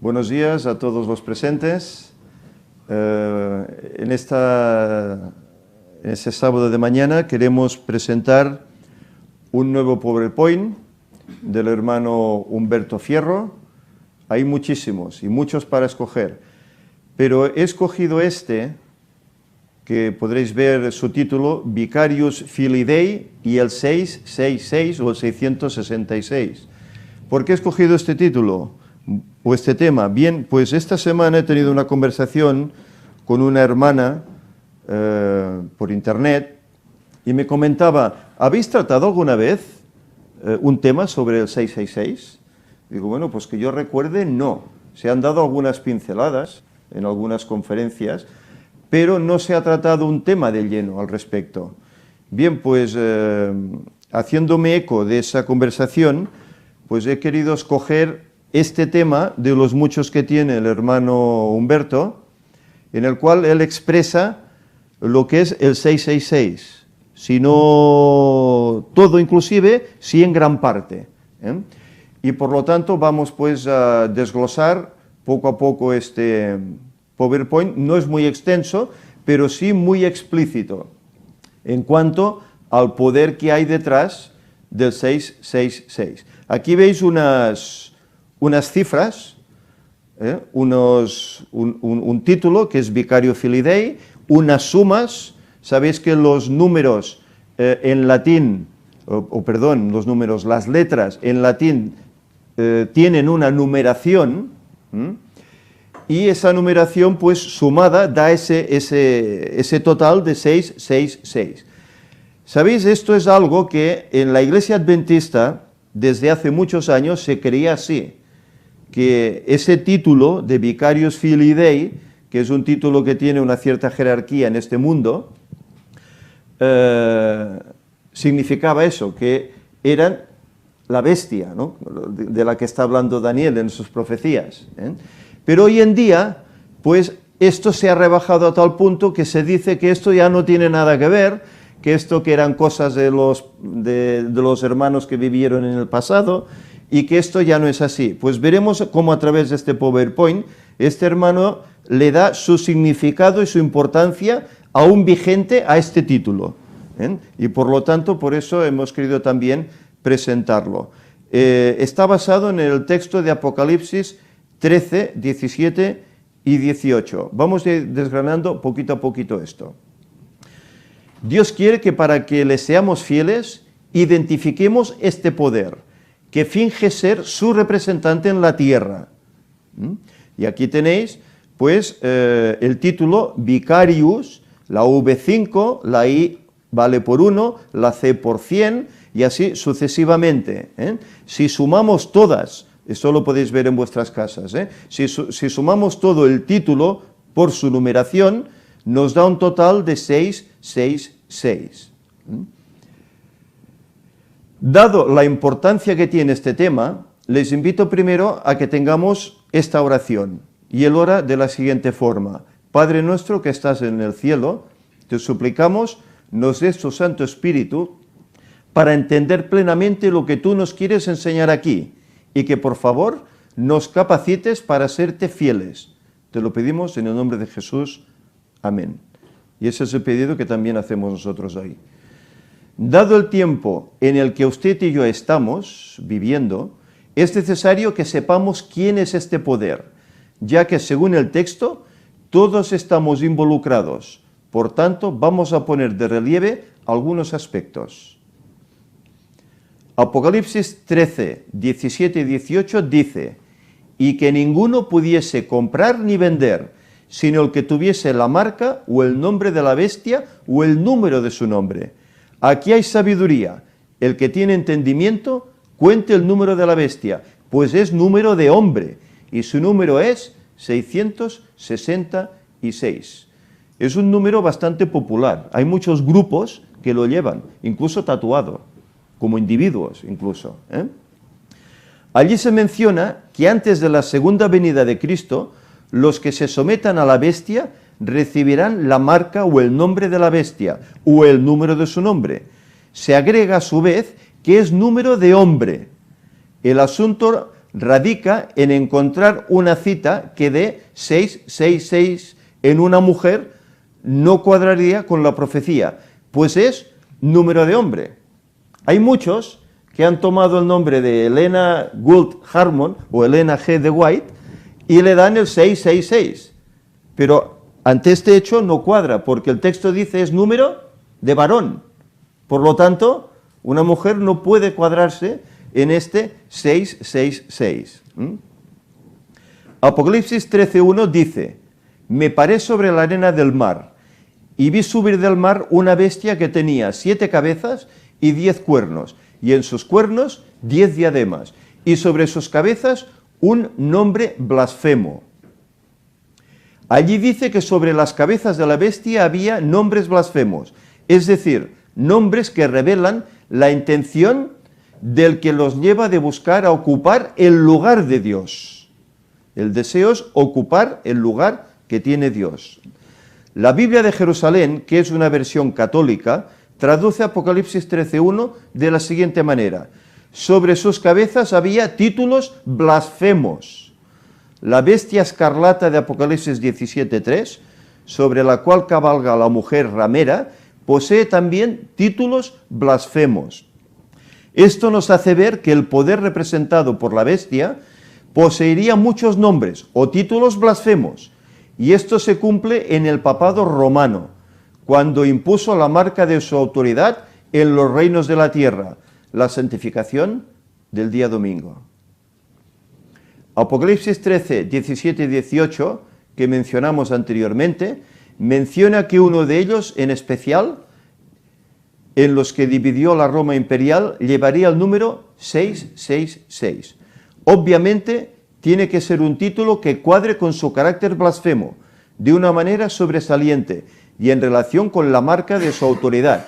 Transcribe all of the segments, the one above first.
Buenos días a todos los presentes. En este sábado de mañana queremos presentar un nuevo PowerPoint del hermano Humberto Fierro. Hay muchísimos y muchos para escoger, pero he escogido este, que podréis ver su título, Vicarius Filii Dei y el 666 o el 666. ¿Por qué he escogido este título o este tema? Bien, pues esta semana he tenido una conversación con una hermana por internet y me comentaba, ¿habéis tratado alguna vez un tema sobre el 666? Digo, bueno, pues que yo recuerde, no. Se han dado algunas pinceladas en algunas conferencias, pero no se ha tratado un tema de lleno al respecto. Bien, pues haciéndome eco de esa conversación, pues he querido escoger este tema de los muchos que tiene el hermano Humberto, en el cual él expresa lo que es el 666, si no todo inclusive, sí en gran parte. Y por lo tanto vamos pues a desglosar poco a poco este PowerPoint. No es muy extenso, pero sí muy explícito en cuanto al poder que hay detrás del 666. Aquí veis unas cifras, un título que es Vicario Filii Dei, unas sumas. Sabéis que los números en latín, las letras en latín tienen una numeración, y esa numeración pues sumada da ese total de 666. ¿Sabéis? Esto es algo que en la Iglesia Adventista desde hace muchos años se creía así, que ese título de Vicarius Filii Dei, que es un título que tiene una cierta jerarquía en este mundo, significaba eso, que eran la bestia, ¿no?, de la que está hablando Daniel en sus profecías. Pero hoy en día, pues esto se ha rebajado a tal punto que se dice que esto ya no tiene nada que ver, que esto que eran cosas de los hermanos que vivieron en el pasado, y que esto ya no es así. Pues veremos cómo a través de este PowerPoint, este hermano le da su significado y su importancia aún vigente a este título. Y por lo tanto, por eso hemos querido también presentarlo. Está basado en el texto de Apocalipsis 13, 17 y 18. Vamos desgranando poquito a poquito esto. Dios quiere que para que le seamos fieles, identifiquemos este poder, que finge ser su representante en la tierra. Y aquí tenéis, pues, el título Vicarius, la V5, la I vale por 1, la C por 100, y así sucesivamente. Si sumamos todas, esto lo podéis ver en vuestras casas, si sumamos todo el título por su numeración, nos da un total de 666. Dado la importancia que tiene este tema, les invito primero a que tengamos esta oración. Y él ora de la siguiente forma: Padre nuestro que estás en el cielo, te suplicamos, nos des tu Santo Espíritu para entender plenamente lo que tú nos quieres enseñar aquí, y que por favor nos capacites para serte fieles. Te lo pedimos en el nombre de Jesús. Amén. Y ese es el pedido que también hacemos nosotros hoy. Dado el tiempo en el que usted y yo estamos viviendo, es necesario que sepamos quién es este poder, ya que según el texto, todos estamos involucrados. Por tanto, vamos a poner de relieve algunos aspectos. Apocalipsis 13, 17 y 18 dice: y que ninguno pudiese comprar ni vender, sino el que tuviese la marca o el nombre de la bestia o el número de su nombre. Aquí hay sabiduría. El que tiene entendimiento, cuente el número de la bestia, pues es número de hombre, y su número es 666. Es un número bastante popular. Hay muchos grupos que lo llevan, incluso tatuado, como individuos incluso. Allí se menciona que antes de la segunda venida de Cristo, los que se sometan a la bestia recibirán la marca o el nombre de la bestia o el número de su nombre. Se agrega a su vez que es número de hombre. El asunto radica en encontrar una cita que dé 666 en una mujer no cuadraría con la profecía, pues es número de hombre. Hay muchos que han tomado el nombre de Helena Gould Harmon o Helena G. de White y le dan el 666, pero ante este hecho no cuadra, porque el texto dice es número de varón. Por lo tanto, una mujer no puede cuadrarse en este 666. Apocalipsis 13:1 dice: me paré sobre la arena del mar y vi subir del mar una bestia que tenía 7 cabezas y 10 cuernos, y en sus cuernos 10 diademas, y sobre sus cabezas un nombre blasfemo. Allí dice que sobre las cabezas de la bestia había nombres blasfemos, es decir, nombres que revelan la intención del que los lleva de buscar a ocupar el lugar de Dios. El deseo es ocupar el lugar que tiene Dios. La Biblia de Jerusalén, que es una versión católica, traduce Apocalipsis 13:1 de la siguiente manera: sobre sus cabezas había títulos blasfemos. La bestia escarlata de Apocalipsis 17:3, sobre la cual cabalga la mujer ramera, posee también títulos blasfemos. Esto nos hace ver que el poder representado por la bestia poseería muchos nombres o títulos blasfemos, y esto se cumple en el papado romano, cuando impuso la marca de su autoridad en los reinos de la tierra, la santificación del día domingo. Apocalipsis 13, 17 y 18, que mencionamos anteriormente, menciona que uno de ellos en especial, en los que dividió la Roma imperial, llevaría el número 666. Obviamente, tiene que ser un título que cuadre con su carácter blasfemo, de una manera sobresaliente y en relación con la marca de su autoridad.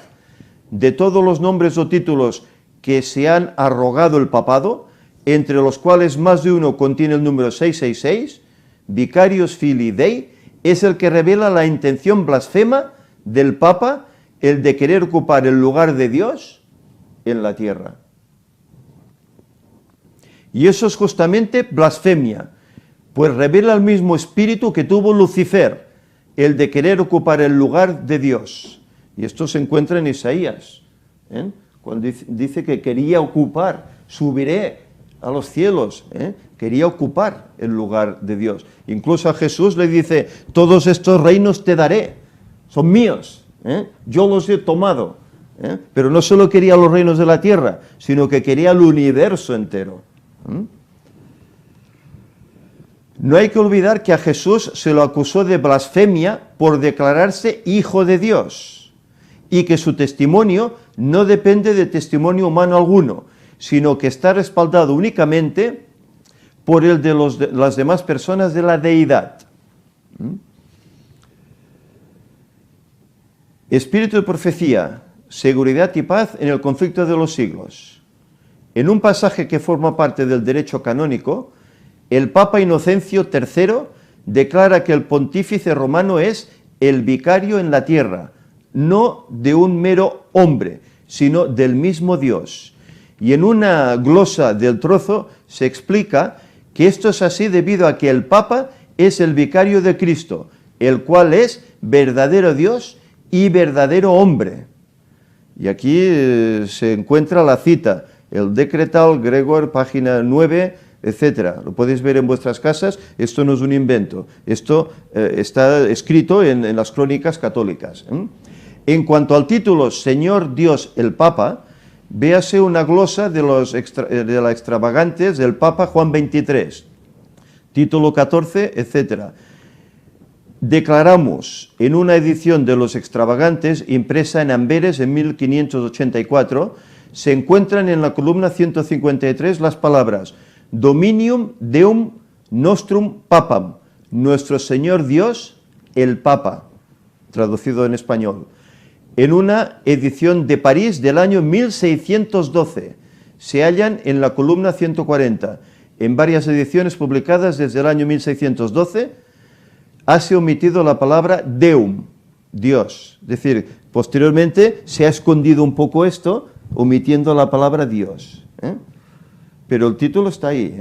De todos los nombres o títulos que se han arrogado el papado, entre los cuales más de uno contiene el número 666, Vicarius Filii Dei, es el que revela la intención blasfema del Papa, el de querer ocupar el lugar de Dios en la tierra. Y eso es justamente blasfemia, pues revela el mismo espíritu que tuvo Lucifer, el de querer ocupar el lugar de Dios. Y esto se encuentra en Isaías, cuando dice que quería ocupar, subiré a los cielos, quería ocupar el lugar de Dios. Incluso a Jesús le dice: todos estos reinos te daré, son míos, yo los he tomado. Pero no solo quería los reinos de la tierra, sino que quería el universo entero. No hay que olvidar que a Jesús se lo acusó de blasfemia por declararse hijo de Dios, y que su testimonio no depende de testimonio humano alguno, sino que está respaldado únicamente por el de las demás personas de la deidad. Espíritu de profecía, seguridad y paz en el conflicto de los siglos. En un pasaje que forma parte del derecho canónico, el Papa Inocencio III declara que el pontífice romano es el vicario en la tierra, no de un mero hombre, sino del mismo Dios. Y en una glosa del trozo se explica que esto es así debido a que el Papa es el vicario de Cristo, el cual es verdadero Dios y verdadero hombre. Y aquí se encuentra la cita, el Decretal Gregor, página 9, etcétera. Lo podéis ver en vuestras casas, esto no es un invento, esto está escrito en las crónicas católicas. En cuanto al título Señor Dios el Papa, véase una glosa de las extravagantes del Papa Juan XXIII, título 14, etcétera. Declaramos en una edición de los extravagantes impresa en Amberes en 1584, se encuentran en la columna 153 las palabras Dominium Deum Nostrum Papam, nuestro Señor Dios el Papa, traducido en español. En una edición de París del año 1612, se hallan en la columna 140. En varias ediciones publicadas desde el año 1612, hase omitido la palabra Deum, Dios. Es decir, posteriormente se ha escondido un poco esto, omitiendo la palabra Dios. Pero el título está ahí.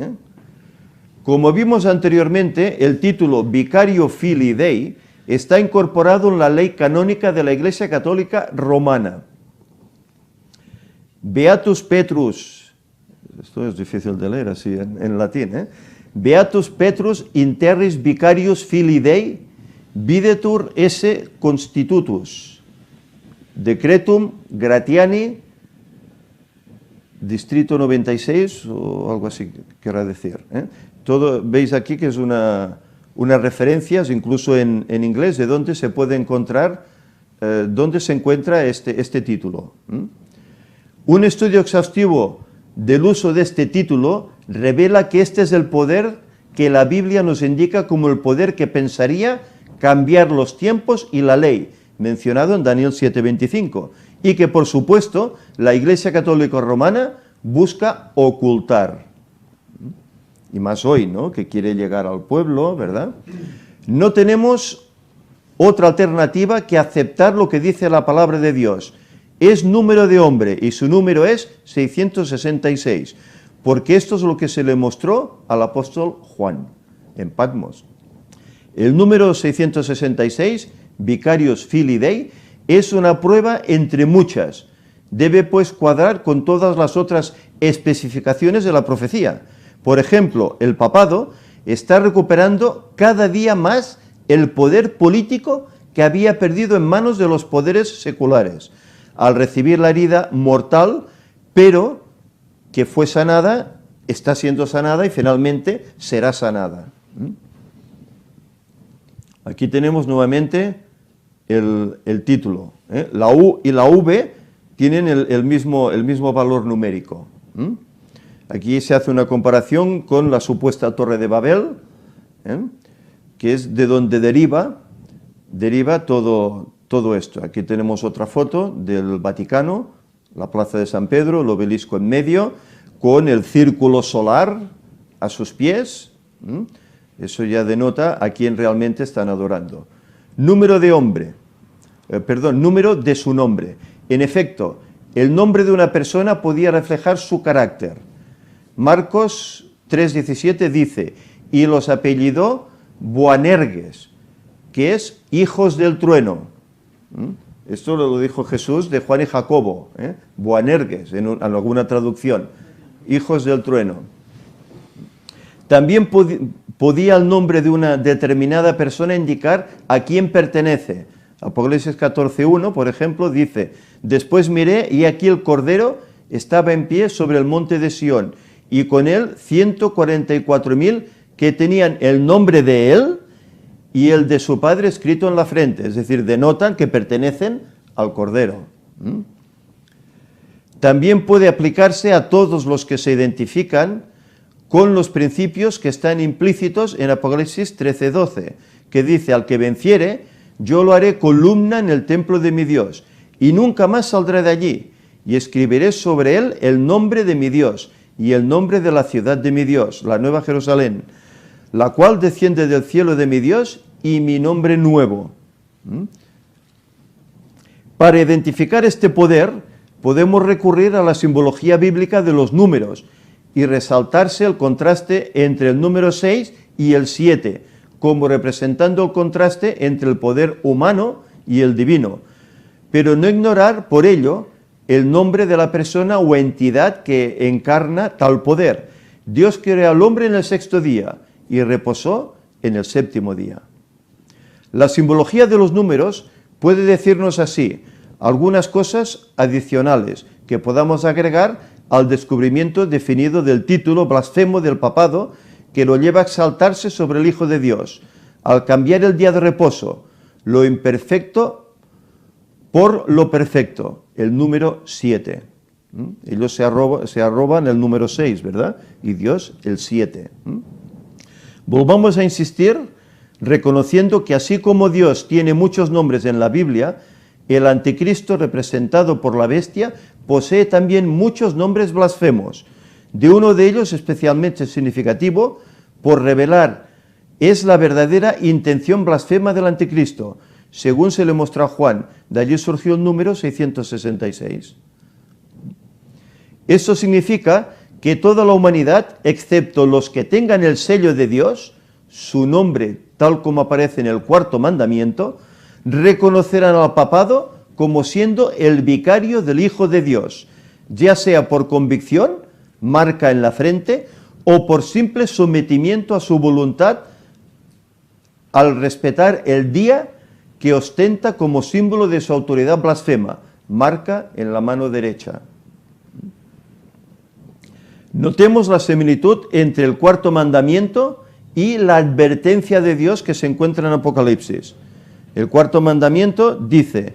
Como vimos anteriormente, el título Vicario Filii Dei está incorporado en la ley canónica de la Iglesia Católica Romana. Beatus Petrus, esto es difícil de leer así en latín, Beatus Petrus interris vicarius Filii Dei videtur esse constitutus decretum Gratiani distrito 96 o algo así querrá decir. Todo, veis aquí que es unas referencias, incluso en inglés, de dónde se puede encontrar, dónde se encuentra este título. Un estudio exhaustivo del uso de este título revela que este es el poder que la Biblia nos indica como el poder que pensaría cambiar los tiempos y la ley, mencionado en Daniel 7:25, y que por supuesto la Iglesia Católica Romana busca ocultar. Y más hoy, ¿no?, que quiere llegar al pueblo, ¿verdad? No tenemos otra alternativa que aceptar lo que dice la palabra de Dios. Es número de hombre y su número es 666, porque esto es lo que se le mostró al apóstol Juan en Patmos. El número 666, Vicarius Filii Dei, es una prueba entre muchas. Debe pues cuadrar con todas las otras especificaciones de la profecía. Por ejemplo, el papado está recuperando cada día más el poder político que había perdido en manos de los poderes seculares, al recibir la herida mortal, pero que fue sanada, está siendo sanada y finalmente será sanada. Aquí tenemos nuevamente el título. La U y la V tienen el mismo valor numérico. Aquí se hace una comparación con la supuesta Torre de Babel, que es de donde deriva todo esto. Aquí tenemos otra foto del Vaticano, la Plaza de San Pedro, el obelisco en medio, con el círculo solar a sus pies. Eso ya denota a quién realmente están adorando. Número de su nombre. En efecto, el nombre de una persona podía reflejar su carácter. Marcos 3:17 dice, y los apellidó Boanerges, que es hijos del trueno. Esto lo dijo Jesús de Juan y Jacobo, Boanerges, en alguna traducción, hijos del trueno. También podía el nombre de una determinada persona indicar a quién pertenece. Apocalipsis 14:1, por ejemplo, dice, después miré y aquí el Cordero estaba en pie sobre el monte de Sión, y con él 144.000 que tenían el nombre de él y el de su padre escrito en la frente, es decir, denotan que pertenecen al Cordero. También puede aplicarse a todos los que se identifican con los principios que están implícitos en Apocalipsis 13:12, que dice, al que venciere, yo lo haré columna en el templo de mi Dios, y nunca más saldrá de allí, y escribiré sobre él el nombre de mi Dios, y el nombre de la ciudad de mi Dios, la Nueva Jerusalén, la cual desciende del cielo de mi Dios, y mi nombre nuevo. Para identificar este poder, podemos recurrir a la simbología bíblica de los números, y resaltarse el contraste entre el número 6 y el 7, como representando el contraste entre el poder humano y el divino, pero no ignorar por ello el nombre de la persona o entidad que encarna tal poder. Dios creó al hombre en el sexto día y reposó en el séptimo día. La simbología de los números puede decirnos así algunas cosas adicionales que podamos agregar al descubrimiento definido del título blasfemo del papado, que lo lleva a exaltarse sobre el Hijo de Dios, al cambiar el día de reposo, lo imperfecto por lo perfecto, el número 7. Ellos se arroban el número 6, ¿verdad? Y Dios el 7. Volvamos a insistir, reconociendo que así como Dios tiene muchos nombres en la Biblia, el anticristo representado por la bestia posee también muchos nombres blasfemos. De uno de ellos especialmente significativo, por revelar, es la verdadera intención blasfema del anticristo, según se le mostró a Juan. De allí surgió el número 666. Esto significa que toda la humanidad, excepto los que tengan el sello de Dios, su nombre, tal como aparece en el cuarto mandamiento, reconocerán al papado como siendo el vicario del Hijo de Dios, ya sea por convicción, marca en la frente, o por simple sometimiento a su voluntad al respetar el día que ostenta como símbolo de su autoridad blasfema, marca en la mano derecha. Notemos la similitud entre el cuarto mandamiento y la advertencia de Dios que se encuentra en Apocalipsis. El cuarto mandamiento dice: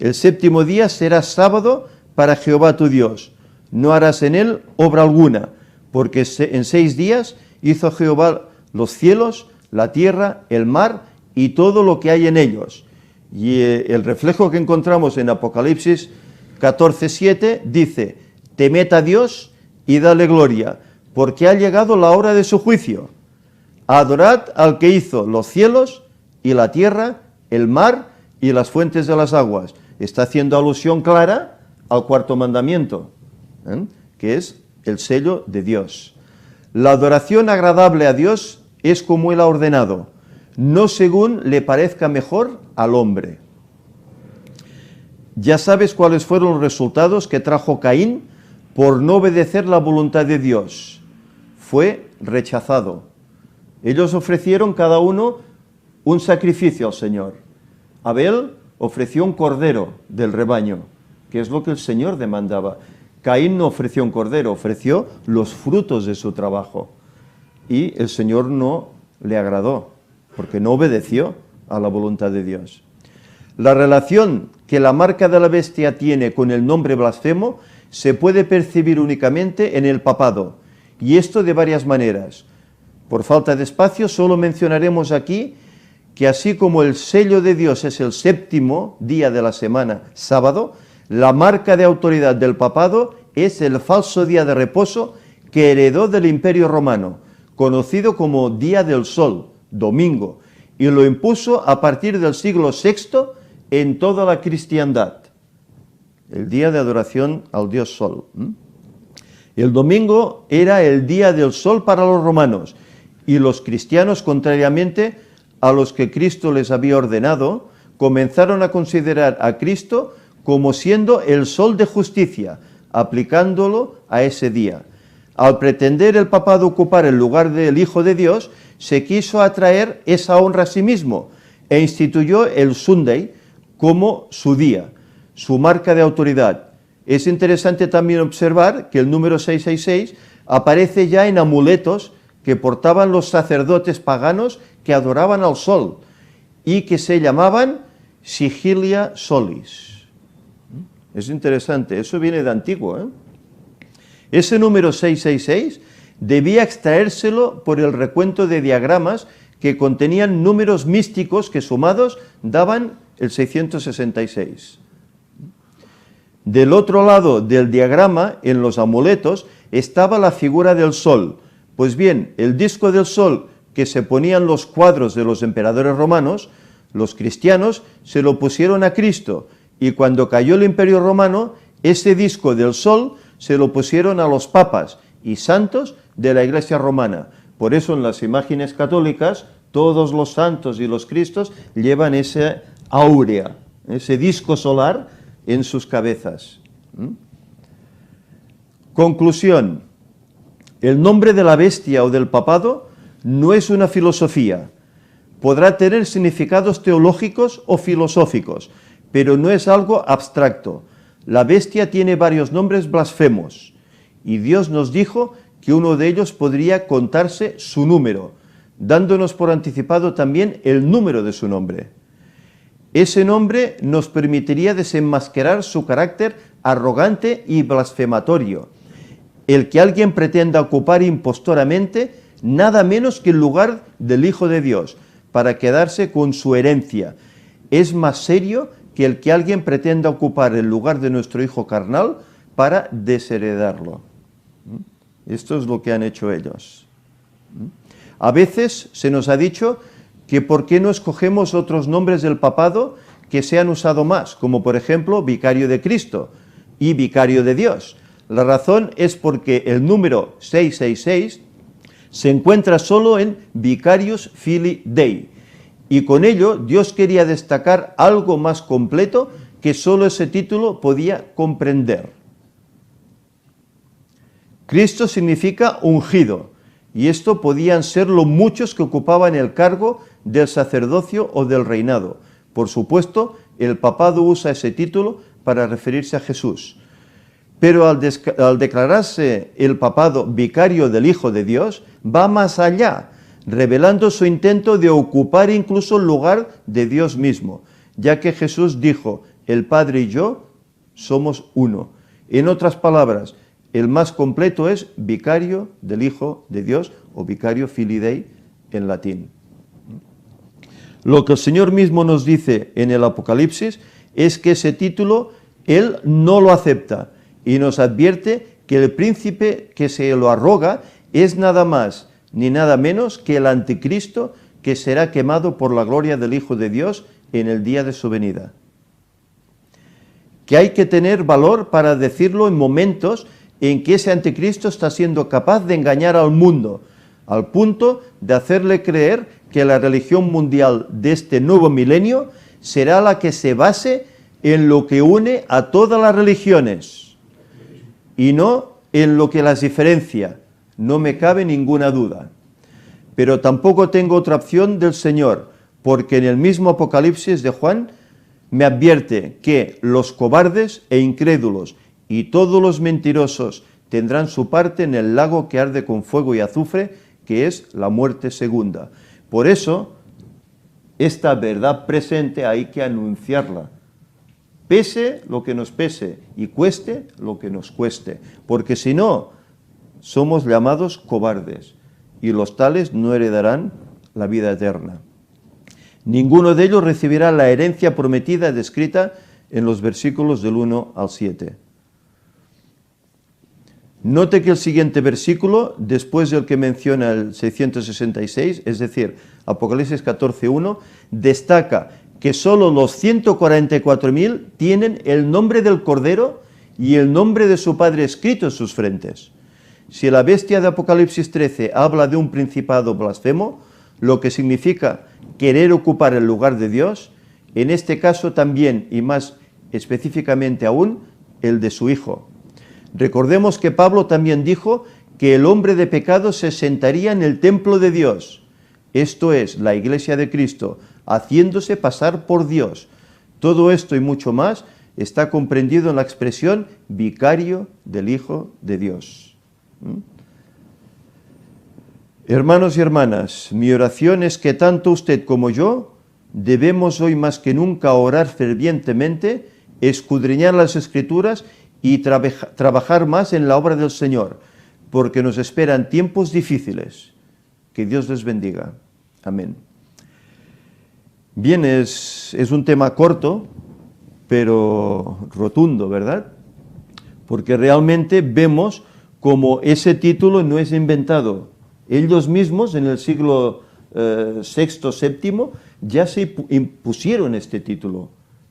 el séptimo día será sábado para Jehová tu Dios, no harás en él obra alguna, porque en 6 días hizo Jehová los cielos, la tierra, el mar y todo lo que hay en ellos. Y el reflejo que encontramos en Apocalipsis 14:7 dice: temed a Dios y dale gloria, porque ha llegado la hora de su juicio. Adorad al que hizo los cielos y la tierra, el mar y las fuentes de las aguas. Está haciendo alusión clara al cuarto mandamiento, que es el sello de Dios. La adoración agradable a Dios es como Él ha ordenado, no según le parezca mejor al hombre. Ya sabes cuáles fueron los resultados que trajo Caín por no obedecer la voluntad de Dios. Fue rechazado. Ellos ofrecieron cada uno un sacrificio al Señor. Abel ofreció un cordero del rebaño, que es lo que el Señor demandaba. Caín no ofreció un cordero, ofreció los frutos de su trabajo. Y el Señor no le agradó, porque no obedeció a la voluntad de Dios. La relación que la marca de la bestia tiene con el nombre blasfemo se puede percibir únicamente en el papado, y esto de varias maneras. Por falta de espacio, solo mencionaremos aquí que así como el sello de Dios es el séptimo día de la semana, sábado, la marca de autoridad del papado es el falso día de reposo que heredó del Imperio Romano, conocido como Día del Sol, domingo, y lo impuso a partir del siglo VI en toda la cristiandad. El día de adoración al Dios Sol. El domingo era el día del sol para los romanos, y los cristianos, contrariamente a los que Cristo les había ordenado, comenzaron a considerar a Cristo como siendo el sol de justicia, aplicándolo a ese día. Al pretender el papado ocupar el lugar del Hijo de Dios, se quiso atraer esa honra a sí mismo e instituyó el Sunday como su día, su marca de autoridad. Es interesante también observar que el número 666 aparece ya en amuletos que portaban los sacerdotes paganos que adoraban al sol y que se llamaban Sigilia Solis. Es interesante, eso viene de antiguo, ¿eh? Ese número 666 debía extraérselo por el recuento de diagramas que contenían números místicos que sumados daban el 666. Del otro lado del diagrama, en los amuletos, estaba la figura del sol. Pues bien, el disco del sol que se ponían los cuadros de los emperadores romanos, los cristianos se lo pusieron a Cristo, y cuando cayó el Imperio Romano, ese disco del sol se lo pusieron a los papas y santos de la Iglesia romana. Por eso en las imágenes católicas todos los santos y los cristos llevan esa áurea, ese disco solar en sus cabezas. Conclusión: el nombre de la bestia o del papado no es una filosofía. Podrá tener significados teológicos o filosóficos, pero no es algo abstracto. La bestia tiene varios nombres blasfemos, y Dios nos dijo que uno de ellos podría contarse su número, dándonos por anticipado también el número de su nombre. Ese nombre nos permitiría desenmascarar su carácter arrogante y blasfematorio, el que alguien pretenda ocupar impostoramente nada menos que el lugar del Hijo de Dios, para quedarse con su herencia. Es más serio que el que alguien pretenda ocupar el lugar de nuestro hijo carnal para desheredarlo. Esto es lo que han hecho ellos. A veces se nos ha dicho que por qué no escogemos otros nombres del papado que se han usado más, como por ejemplo vicario de Cristo y vicario de Dios. La razón es porque el número 666 se encuentra solo en Vicarius Filii Dei, y con ello Dios quería destacar algo más completo que solo ese título podía comprender. Cristo significa ungido, y esto podían ser los muchos que ocupaban el cargo del sacerdocio o del reinado. Por supuesto, el papado usa ese título para referirse a Jesús. Pero al declararse el papado vicario del Hijo de Dios, va más allá, revelando su intento de ocupar incluso el lugar de Dios mismo, ya que Jesús dijo, el Padre y yo somos uno. En otras palabras, el más completo es vicario del Hijo de Dios, o vicario Filii Dei en latín. Lo que el Señor mismo nos dice en el Apocalipsis es que ese título Él no lo acepta, y nos advierte que el príncipe que se lo arroga es nada más ni nada menos que el anticristo, que será quemado por la gloria del Hijo de Dios en el día de su venida. Que hay que tener valor para decirlo en momentos en que ese anticristo está siendo capaz de engañar al mundo, al punto de hacerle creer que la religión mundial de este nuevo milenio será la que se base en lo que une a todas las religiones y no en lo que las diferencia, no me cabe ninguna duda. Pero tampoco tengo otra opción del Señor, porque en el mismo Apocalipsis de Juan me advierte que los cobardes e incrédulos y todos los mentirosos tendrán su parte en el lago que arde con fuego y azufre, que es la muerte segunda. Por eso, esta verdad presente hay que anunciarla, pese lo que nos pese y cueste lo que nos cueste, porque si no, somos llamados cobardes, y los tales no heredarán la vida eterna. Ninguno de ellos recibirá la herencia prometida descrita en los versículos del 1 al 7. Note que el siguiente versículo, después del que menciona el 666, es decir, Apocalipsis 14:1, destaca que solo los 144.000 tienen el nombre del Cordero y el nombre de su Padre escrito en sus frentes. Si la bestia de Apocalipsis 13 habla de un principado blasfemo, lo que significa querer ocupar el lugar de Dios, en este caso también, y más específicamente aún, el de su Hijo. Recordemos que Pablo también dijo que el hombre de pecado se sentaría en el templo de Dios, esto es, la Iglesia de Cristo, haciéndose pasar por Dios. Todo esto y mucho más está comprendido en la expresión vicario del Hijo de Dios. Hermanos y hermanas, mi oración es que tanto usted como yo debemos hoy más que nunca orar fervientemente, escudriñar las Escrituras y trabajar más en la obra del Señor, porque nos esperan tiempos difíciles. Que Dios les bendiga. Amén. Bien, es un tema corto, pero rotundo, ¿verdad? Porque realmente vemos como ese título no es inventado. Ellos mismos en el siglo VI, VII ya se impusieron este título,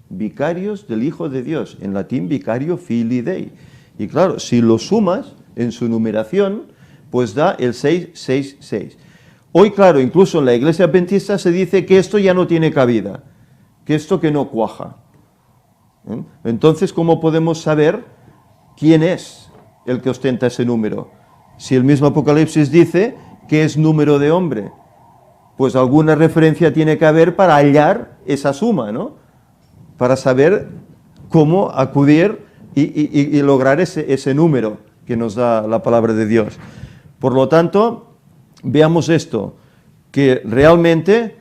vicarios del Hijo de Dios, en latín vicario Filii Dei. Y claro, si lo sumas en su numeración, pues da el 666. Hoy, claro, incluso en la Iglesia Adventista se dice que esto ya no tiene cabida, que esto que no cuaja. Entonces, ¿cómo podemos saber quién es el que ostenta ese número? Si el mismo Apocalipsis dice que es número de hombre, pues alguna referencia tiene que haber para hallar esa suma, ¿no? Para saber cómo acudir y lograr ese número que nos da la palabra de Dios. Por lo tanto, veamos esto, que realmente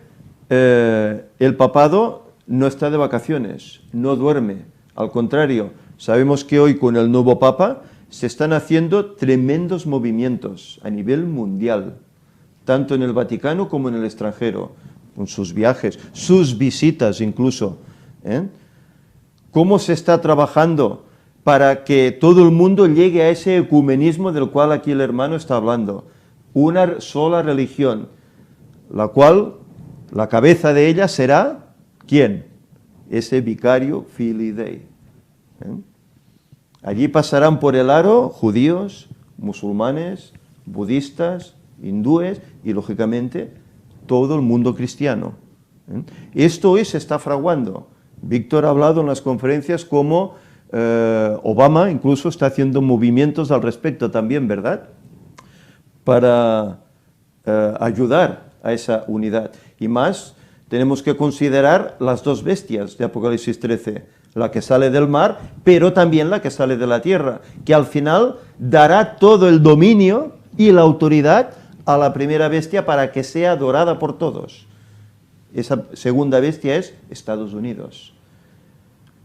el papado no está de vacaciones, no duerme. Al contrario, sabemos que hoy con el nuevo papa se están haciendo tremendos movimientos a nivel mundial, tanto en el Vaticano como en el extranjero, con sus viajes, sus visitas incluso. ¿Cómo se está trabajando para que todo el mundo llegue a ese ecumenismo del cual aquí el hermano está hablando? Una sola religión, la cual, la cabeza de ella será, ¿quién? Ese vicario Filii Dei. Allí pasarán por el aro judíos, musulmanes, budistas, hindúes y, lógicamente, todo el mundo cristiano. Esto hoy se está fraguando. Víctor ha hablado en las conferencias como Obama incluso está haciendo movimientos al respecto también, ¿verdad? Para ayudar a esa unidad. Y más, tenemos que considerar las dos bestias de Apocalipsis 13, la que sale del mar, pero también la que sale de la tierra, que al final dará todo el dominio y la autoridad a la primera bestia para que sea adorada por todos. Esa segunda bestia es Estados Unidos.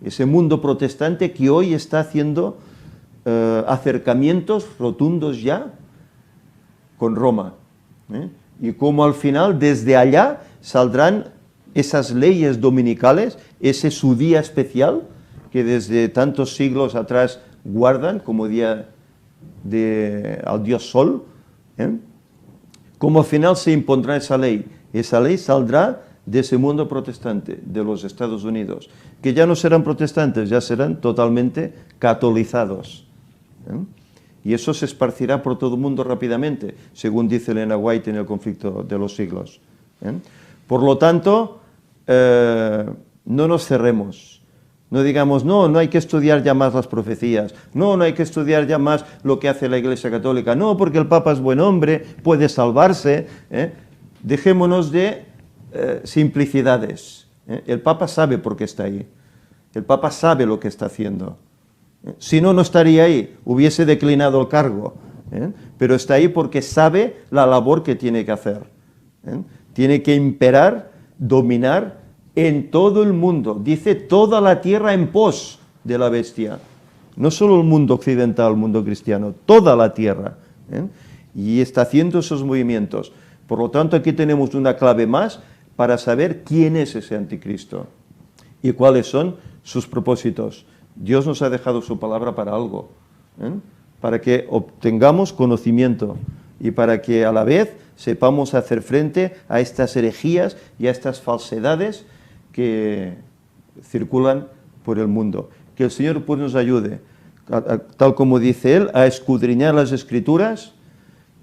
Ese mundo protestante que hoy está haciendo acercamientos rotundos ya con Roma. Y como al final desde allá saldrán esas leyes dominicales, ese su día especial que desde tantos siglos atrás guardan como día al dios Sol, como al final se impondrá esa ley saldrá de ese mundo protestante, de los Estados Unidos, que ya no serán protestantes, ya serán totalmente catolizados. Y eso se esparcirá por todo el mundo rápidamente, según dice Elena White en El conflicto de los siglos. Por lo tanto, no nos cerremos, no digamos, no hay que estudiar ya más las profecías, no hay que estudiar ya más lo que hace la Iglesia Católica, no, porque el Papa es buen hombre, puede salvarse. Dejémonos de simplicidades. El Papa sabe por qué está ahí, el Papa sabe lo que está haciendo. Si no, no estaría ahí, hubiese declinado el cargo, pero está ahí porque sabe la labor que tiene que hacer. Tiene que imperar, dominar en todo el mundo, dice toda la tierra en pos de la bestia, no solo el mundo occidental, el mundo cristiano, toda la tierra, y está haciendo esos movimientos. Por lo tanto, aquí tenemos una clave más para saber quién es ese anticristo y cuáles son sus propósitos. Dios nos ha dejado su palabra para algo, para que obtengamos conocimiento y para que a la vez sepamos hacer frente a estas herejías y a estas falsedades que circulan por el mundo. Que el Señor pues nos ayude, tal como dice Él, a escudriñar las Escrituras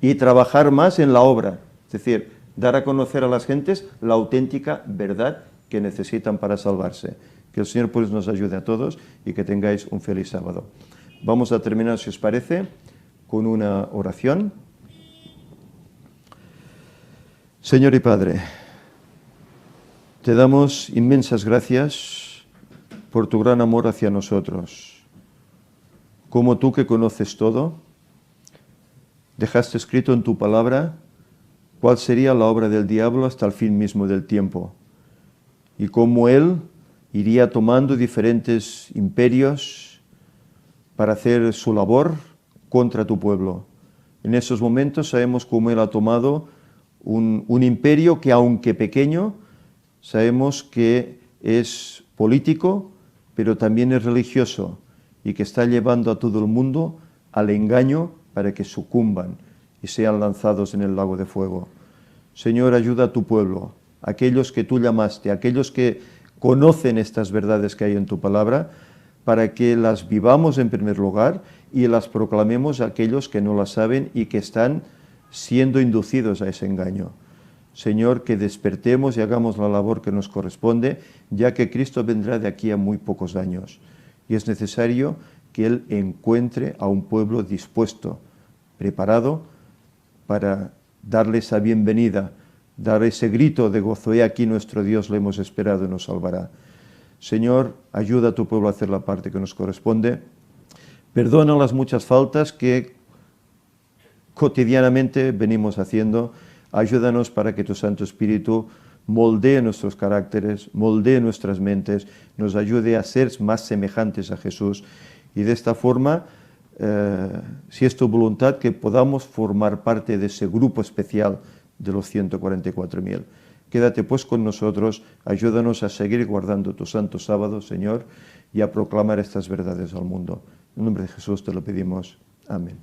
y trabajar más en la obra, es decir, dar a conocer a las gentes la auténtica verdad que necesitan para salvarse. Que el Señor pues nos ayude a todos y que tengáis un feliz sábado. Vamos a terminar, si os parece, con una oración. Señor y Padre, te damos inmensas gracias por tu gran amor hacia nosotros. Como tú que conoces todo, dejaste escrito en tu palabra cuál sería la obra del diablo hasta el fin mismo del tiempo, y cómo él iría tomando diferentes imperios para hacer su labor contra tu pueblo. En esos momentos sabemos cómo él ha tomado un imperio que, aunque pequeño, sabemos que es político, pero también es religioso, y que está llevando a todo el mundo al engaño para que sucumban y sean lanzados en el lago de fuego. Señor, ayuda a tu pueblo, aquellos que tú llamaste, aquellos que conocen estas verdades que hay en tu palabra, para que las vivamos en primer lugar y las proclamemos a aquellos que no las saben y que están siendo inducidos a ese engaño. Señor, que despertemos y hagamos la labor que nos corresponde, ya que Cristo vendrá de aquí a muy pocos años. Y es necesario que Él encuentre a un pueblo dispuesto, preparado, para darle esa bienvenida, dar ese grito de gozo: he aquí nuestro Dios, le hemos esperado y nos salvará. Señor, ayuda a tu pueblo a hacer la parte que nos corresponde. Perdona las muchas faltas que cotidianamente venimos haciendo. Ayúdanos para que tu Santo Espíritu moldee nuestros caracteres, moldee nuestras mentes, nos ayude a ser más semejantes a Jesús, y de esta forma, si es tu voluntad, que podamos formar parte de ese grupo especial de los 144.000. Quédate pues con nosotros, ayúdanos a seguir guardando tu santo sábado, Señor, y a proclamar estas verdades al mundo. En nombre de Jesús te lo pedimos. Amén.